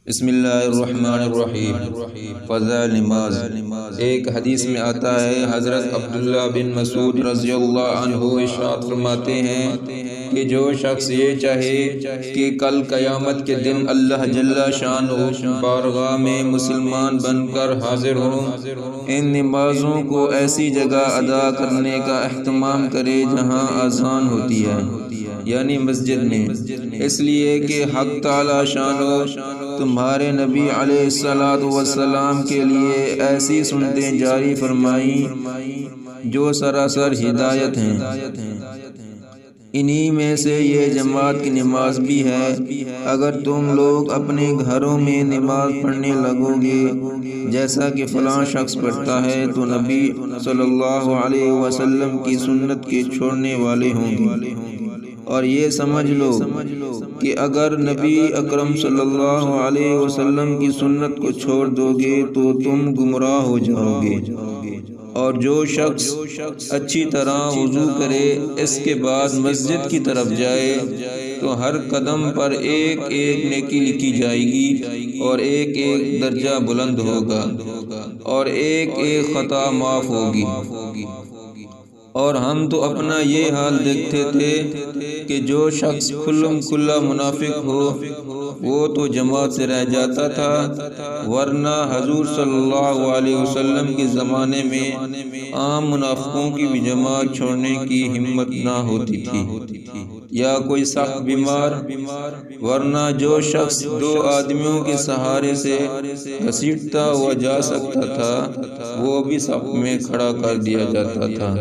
بسم اللہ الرحمن الرحیم۔ فضائل نماز۔ ایک حدیث میں آتا ہے، حضرت عبداللہ بن مسعود رضی اللہ عنہ ارشاد فرماتے ہیں کہ جو شخص یہ چاہے کہ کل قیامت کے دن اللہ جل شانہ بارگاہ میں مسلمان بن کر حاضر ہوں، ان نمازوں کو ایسی جگہ ادا کرنے کا اہتمام کرے جہاں اذان ہوتی ہے، یعنی مسجد میں، اس لیے کہ حق تعالی شانہ تمہارے نبی علیہ السلام کے لیے ایسی سنتیں جاری فرمائیں جو سراسر ہدایت ہیں۔ انہی میں سے یہ جماعت کی نماز بھی ہے۔ اگر تم لوگ اپنے گھروں میں نماز پڑھنے لگو گے جیسا کہ فلاں شخص پڑھتا ہے تو نبی صلی اللہ علیہ وسلم کی سنت کے چھوڑنے والے ہوں گے، اور یہ سمجھ لو کہ اگر نبی اکرم صلی اللہ علیہ وسلم کی سنت کو چھوڑ دو گے تو تم گمراہ ہو جاؤ گے۔ اور جو شخص اچھی طرح وضو کرے، اس کے بعد مسجد کی طرف جائے تو ہر قدم پر ایک ایک نیکی لکھی جائے گی، اور ایک ایک درجہ بلند ہوگا، اور ایک ایک خطا معاف ہوگی۔ اور ہم تو اپنا یہ حال دیکھتے تھے کہ جو شخص کھلم کھلا منافق ہو وہ تو جماعت سے رہ جاتا تھا، ورنہ حضور صلی اللہ علیہ وسلم کے زمانے میں عام منافقوں کی بھی جماعت چھوڑنے کی ہمت نہ ہوتی تھی، یا کوئی سخت بیمار، ورنہ جو شخص دو آدمیوں کے سہارے سے گھسیٹتا ہوا جا سکتا تھا وہ بھی صف میں کھڑا کر دیا جاتا تھا۔